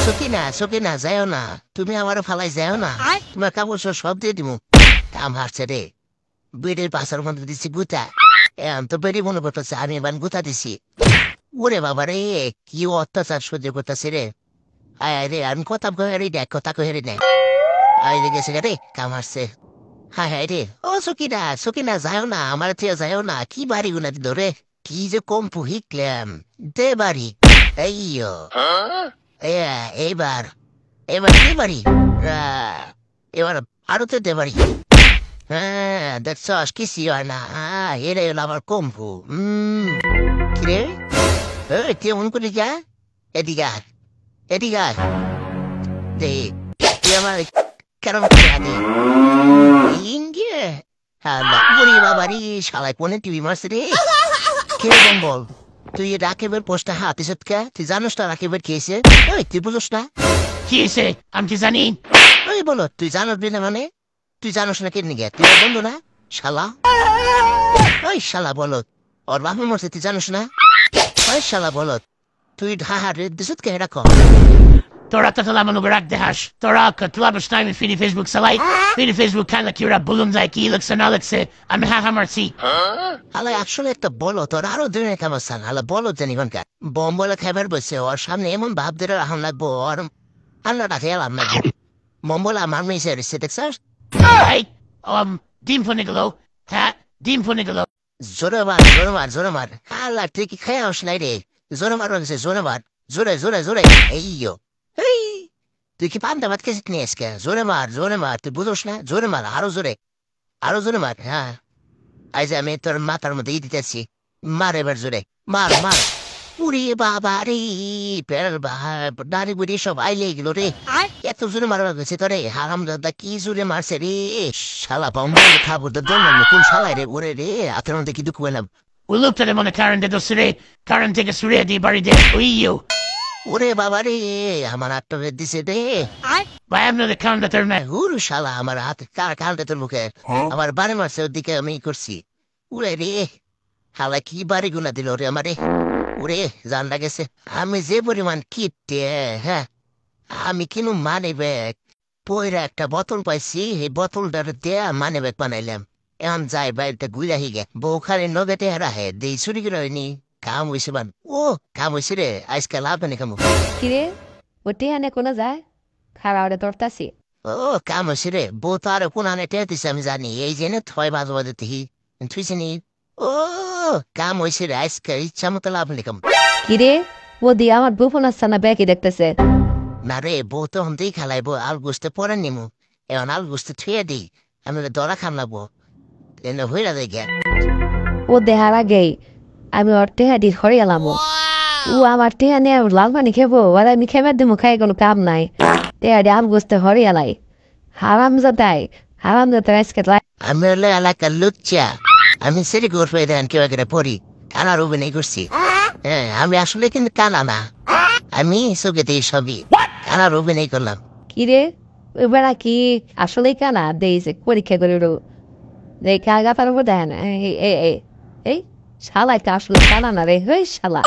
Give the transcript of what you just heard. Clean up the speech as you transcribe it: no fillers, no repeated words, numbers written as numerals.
সকিনা যাও না, তুমি আমারও ফালাই যাও না, তোমার কাপড় সব দিয়ে দিব। কাম হারছে রে, বেডের পাশার মধ্যে দিচ্ছি গুতা, এখন তো বেডি মনে করতেছে আমি এবার গুতা দিছি। ওরে বাবা রে, কি অত্যাচার সহ্য করতেছে রে। আয় রে, আমি কথা কহে দেখ, কথা কহে দেখ। আয় রে গেছে রে, কাম হারছে। হায় হায় রে, ও সকিনা যাও না, আমার থেকে যাও না, কি বাড়ি গুনা দিল রে, কি যে কম পুহিকলাম। দে বাড়ি, এইও এইবার এবার কি বাড়ি, এবার আরো তো দে বাড়ি। হ্যাঁ দেখছস, কিছু হয় না, এরে হলো আমার কম্পু। কিরে, কেমন করে যা, এদিকে আয়, এদিকে আয়। দে, তুই আমার কেন আগে ইঙ্গে, হ্যাঁ বুড়ি বাবারি শালায় কোনে টিভি মারছে রে। কিরকম বল, তুই রাকিবের পোস্টটা হাতে সৎকা, তুই জানোস না রাকিবের খেয়েছে? ওই তুই বুঝোস না কি হয়েছে? আমি কি জানি? ওই বলো, তুই জানোস না মানে, তুই জানোস না কেন গে, তুই ওর বন্ধু না শালা? ওই শালা বলো, ওর বাপে মরছে তুই জানোস না? ওই শালা বলো, তুই ঢাহা রে দিছত কে এটা কর। তোরা তো তোলা মনে রাখ দেহাস, তোরা তোলা বস না আমি ফিনি ফেসবুক চালাই, ফিনি ফেসবুক খাইলে কি ওরা বলুন যায় কি লিখছে না লিখছে, আমি হা মারছি। আলা আসলে একটা বলো, তোর আরো দুজনের কেমন সান আলা বলো জানি কোনটা বম বলে খাবার বসে, ওর সামনে এমন ভাব ধরে রাখান লাগবো, ওর আল্লাহটা খেয়ালাম লাগবো। বম বলে আমার মেয়ে এসে দেখছাস, এই ডিম ফোনে গেল, হ্যাঁ ডিম ফোনে গেল। জোরে মার আল্লাহ, তুই কি খেয়ে আস নাই রে, জোরে মার বলছে, জোরে মার, জোরে এইও, এই তুই কি পান্তা ভাত খেয়েছিস নিয়ে এসকে, জোরে মার, তুই বুঝোস না, জোরে মার, আরো জোরে মার। হ্যাঁ আজ আমি তোর মাথার মধ্যে দিতেছি, মার এবার জোরে, মার। উরে বাবা রে, পেল দাঁড়ি বুড়ি সব আইলে গেল রে, এত জোরে মারা গেছে তোরে, হারাম দাদা কি জোরে মারছে রে। শালা বম্বল খাবো তো দোন কোন শালায় রে, ওরে রে হাতের মধ্যে কি দুঃখ পেলাম। ওই লোকটারে মনে কারেন্টে তো সুরে, কারেন্ট থেকে সুরে দিয়ে বাড়ি দে ওইও। ওরে বাবা রে, আমার হাতটা দিছে রে ভাই আপনাদের কারেন্টটা তোর না। হুরু শালা আমার হাত কালটা তোর মুখে, আমার বারে মারছে ওদিকে আমি করছি। উড়ে রে, হালা কি বাড়ি গুনা দিল রে আমারে, ওরে জান লাগেছে। আমি যে পরিমাণ কিপটে, হ্যাঁ আমি কিনু মানি ব্যাগ পয়রা একটা বোতল পাইছি, এই বোতলটার দেয়া মানি ব্যাগ বানাইলাম। এখন যাই বাড়িতে ঘুরে গে বউখানে নগেতে রাহে দেই চুরি করে হয়নি, কাম হয়েছে বান। ও কাম হয়েছে রে, আজকাল লাভ নেই কাম। কিরে ওটি আনে কোনো যায় খারাপ ওরে তোরতাছি। ও কাম হয়েছে রে, বউ তো আরো কোন আনে টের দিছে আমি জানি, এই জেনে থয় বাজে দেখি থুইছে নি। ও কাম হয়েছে রে, আজকাল ইচ্ছা মতো লাভ নেই কাম। কিরে ও দিয়ে আমার বুফন আসছে না ব্যাকি দেখতেছে। না রে, বউ তো হন্তেই খেলাইবো, আল গুছতে পরে নিমু, এখন আল গুছতে থুয়ে দিই, আমি দরা খাম লাগবো এনে হইরা দেয় জ্ঞান। ও দেহার আগেই আমি ওর টেহা দি হরে এলাম, ও আমার টেহা নিয়ে লাল পানি খেবো, আর আমি খেবার দিমু খাই কোনো কাম নাই, টেহা দি আল গুছতে হরে এলাই। হারাম যাতাই আজকে আমি হলে এলাকার লুচ্চা, আমি সেরি করবো দেন কেউ একেবারে পড়ি, কানার অভিনয় করছি। হ্যাঁ আমি আসলে কিন্তু কানা না, আমি চোখে দিই সবই, কানার অভিনয় করলাম। কিরে এবার কি আসলেই কানা দিয়েছে পরীক্ষা করে দেখে আগা তার উপর দেয় না এই শালা একটা আসলে কানা না রে, হই শালা।